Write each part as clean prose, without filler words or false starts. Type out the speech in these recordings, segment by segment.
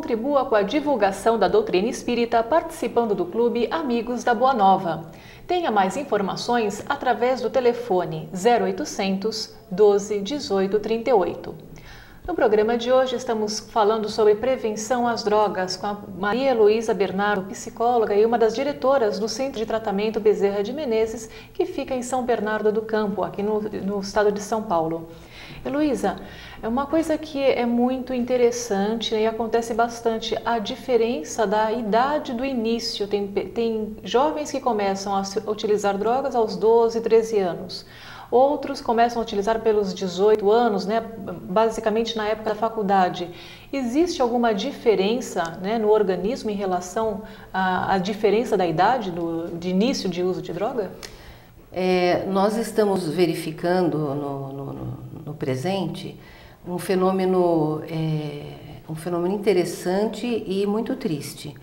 contribua com a divulgação da doutrina espírita participando do Clube Amigos da Boa Nova. Tenha mais informações através do telefone 0800 12 18 38. No programa de hoje estamos falando sobre prevenção às drogas com a Maria Heloísa Bernardo, psicóloga e uma das diretoras do Centro de Tratamento Bezerra de Menezes, que fica em São Bernardo do Campo, aqui no estado de São Paulo. Heloísa, é uma coisa que é muito interessante, né, e acontece bastante, a diferença da idade do início. Tem jovens que começam a utilizar drogas aos 12, 13 anos. Outros começam a utilizar pelos 18 anos, né, basicamente na época da faculdade. Existe alguma diferença, né, no organismo em relação à diferença da idade de início de uso de droga? Nós estamos verificando no presente um fenômeno interessante e muito triste.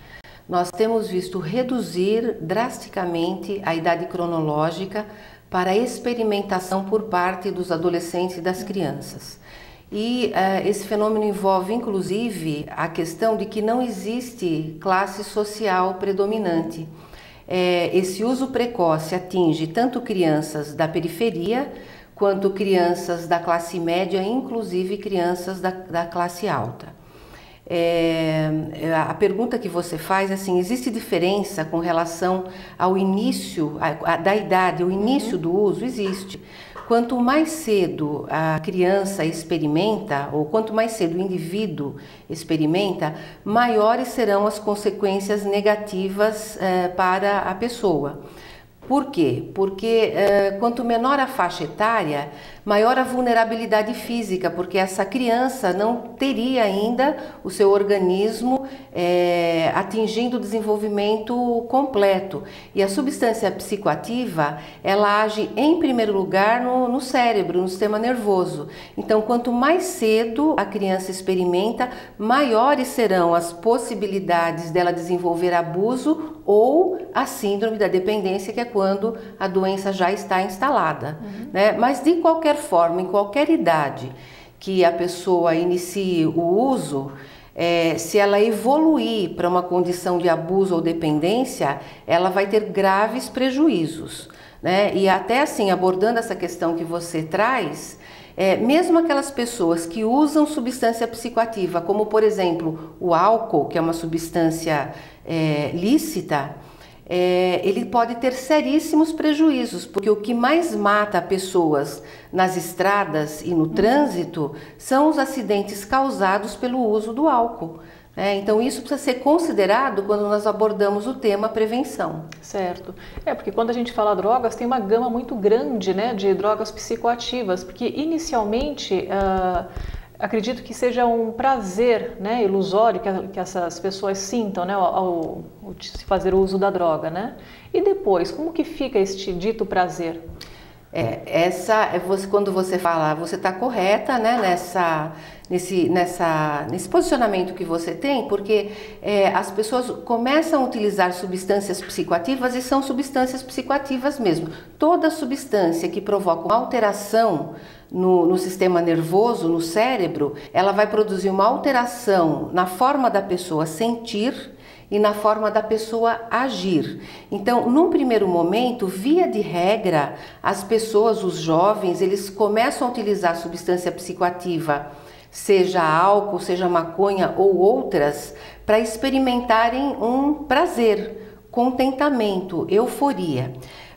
Nós temos visto reduzir drasticamente a idade cronológica para a experimentação por parte dos adolescentes e das crianças. E esse fenômeno envolve, inclusive, a questão de que não existe classe social predominante. Esse uso precoce atinge tanto crianças da periferia, quanto crianças da classe média, inclusive crianças da classe alta. A pergunta que você faz é assim: existe diferença com relação ao início da idade, o início do uso? Existe. Quanto mais cedo a criança experimenta, ou quanto mais cedo o indivíduo experimenta, maiores serão as consequências negativas para a pessoa. Por quê? Porque quanto menor a faixa etária, maior a vulnerabilidade física, porque essa criança não teria ainda o seu organismo atingindo o desenvolvimento completo. E a substância psicoativa, ela age em primeiro lugar no cérebro, no sistema nervoso. Então, quanto mais cedo a criança experimenta, maiores serão as possibilidades dela desenvolver abuso ou a síndrome da dependência, que é quando a doença já está instalada. Né? Mas de qualquer forma, em qualquer idade que a pessoa inicie o uso, se ela evoluir para uma condição de abuso ou dependência, ela vai ter graves prejuízos. Né? E até assim, abordando essa questão que você traz, mesmo aquelas pessoas que usam substância psicoativa, como por exemplo o álcool, que é uma substância lícita, ele pode ter seríssimos prejuízos, porque o que mais mata pessoas nas estradas e no trânsito são os acidentes causados pelo uso do álcool. Então isso precisa ser considerado quando nós abordamos o tema prevenção. Certo. Porque quando a gente fala drogas, tem uma gama muito grande, né, de drogas psicoativas, porque inicialmente acredito que seja um prazer, né, ilusório que essas pessoas sintam, né, ao se fazer o uso da droga, né? E depois, como que fica este dito prazer? Quando você fala, você está correta, né, nesse posicionamento que você tem, porque as pessoas começam a utilizar substâncias psicoativas e são substâncias psicoativas mesmo. Toda substância que provoca uma alteração no sistema nervoso, no cérebro, ela vai produzir uma alteração na forma da pessoa sentir e na forma da pessoa agir. Então, num primeiro momento, via de regra, as pessoas, os jovens, eles começam a utilizar substância psicoativa, seja álcool, seja maconha ou outras, para experimentarem um prazer, contentamento, euforia.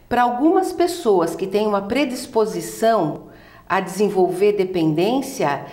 Para algumas pessoas que têm uma predisposição a desenvolver dependência,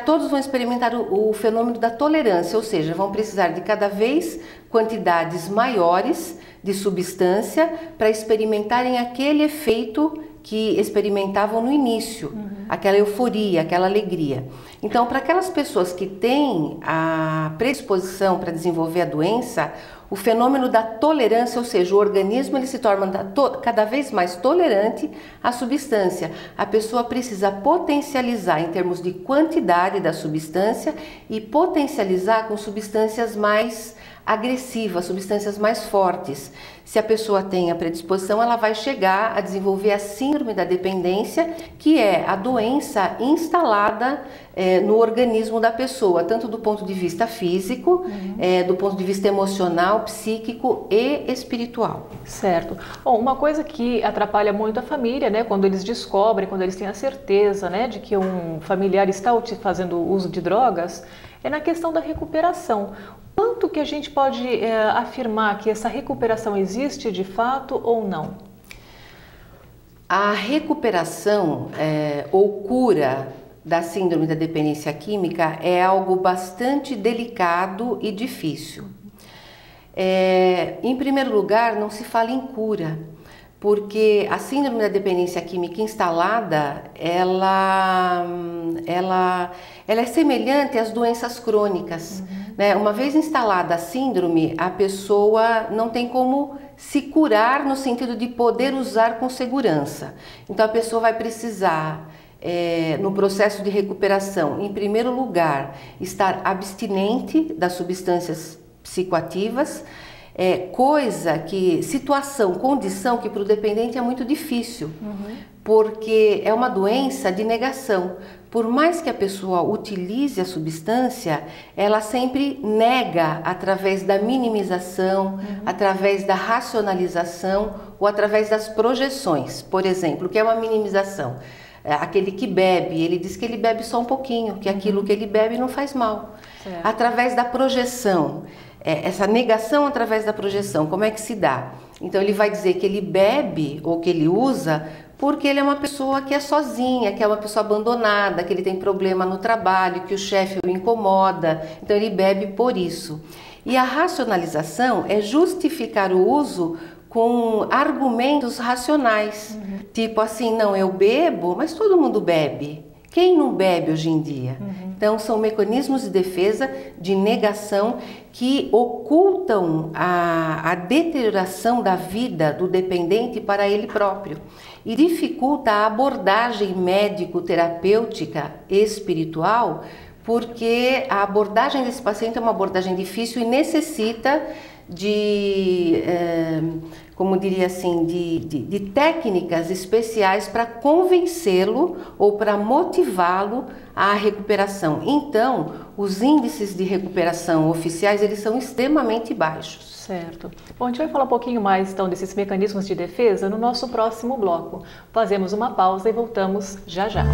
todos vão experimentar o fenômeno da tolerância, ou seja, vão precisar de cada vez quantidades maiores de substância para experimentarem aquele efeito que experimentavam no início, aquela euforia, aquela alegria. Então, para aquelas pessoas que têm a predisposição para desenvolver a doença, o fenômeno da tolerância, ou seja, o organismo ele se torna cada vez mais tolerante à substância. A pessoa precisa potencializar em termos de quantidade da substância e potencializar com substâncias mais agressivas, substâncias mais fortes. Se a pessoa tem a predisposição, ela vai chegar a desenvolver a síndrome da dependência, que é a doença instalada no organismo da pessoa, tanto do ponto de vista físico, do ponto de vista emocional, psíquico e espiritual. Certo. Bom, uma coisa que atrapalha muito a família, né, quando eles descobrem, quando eles têm a certeza, né, de que um familiar está fazendo uso de drogas, é na questão da recuperação. Quanto que a gente pode afirmar que essa recuperação existe de fato ou não? A recuperação ou cura da síndrome da dependência química é algo bastante delicado e difícil. Em primeiro lugar, não se fala em cura, porque a síndrome da dependência química instalada, ela é semelhante às doenças crônicas. Né? Uma vez instalada a síndrome, a pessoa não tem como se curar no sentido de poder usar com segurança. Então a pessoa vai precisar, no processo de recuperação, em primeiro lugar, estar abstinente das substâncias psicoativas, condição que para o dependente é muito difícil, porque é uma doença de negação. Por mais que a pessoa utilize a substância, ela sempre nega através da minimização, através da racionalização ou através das projeções. Por exemplo, o que é uma minimização? Aquele que bebe, ele diz que ele bebe só um pouquinho, que aquilo que ele bebe não faz mal. Certo. Através da projeção, essa negação através da projeção, como é que se dá? Então ele vai dizer que ele bebe ou que ele usa porque ele é uma pessoa que é sozinha, que é uma pessoa abandonada, que ele tem problema no trabalho, que o chefe o incomoda, então ele bebe por isso. E a racionalização é justificar o uso com argumentos racionais, tipo assim, não, eu bebo, mas todo mundo bebe. Quem não bebe hoje em dia? Então, são mecanismos de defesa, de negação, que ocultam a deterioração da vida do dependente para ele próprio e dificulta a abordagem médico-terapêutica e espiritual, porque a abordagem desse paciente é uma abordagem difícil e necessita de, como diria assim, de técnicas especiais para convencê-lo ou para motivá-lo à recuperação. Então, os índices de recuperação oficiais, eles são extremamente baixos. Certo. Bom, a gente vai falar um pouquinho mais então desses mecanismos de defesa no nosso próximo bloco. Fazemos uma pausa e voltamos já já.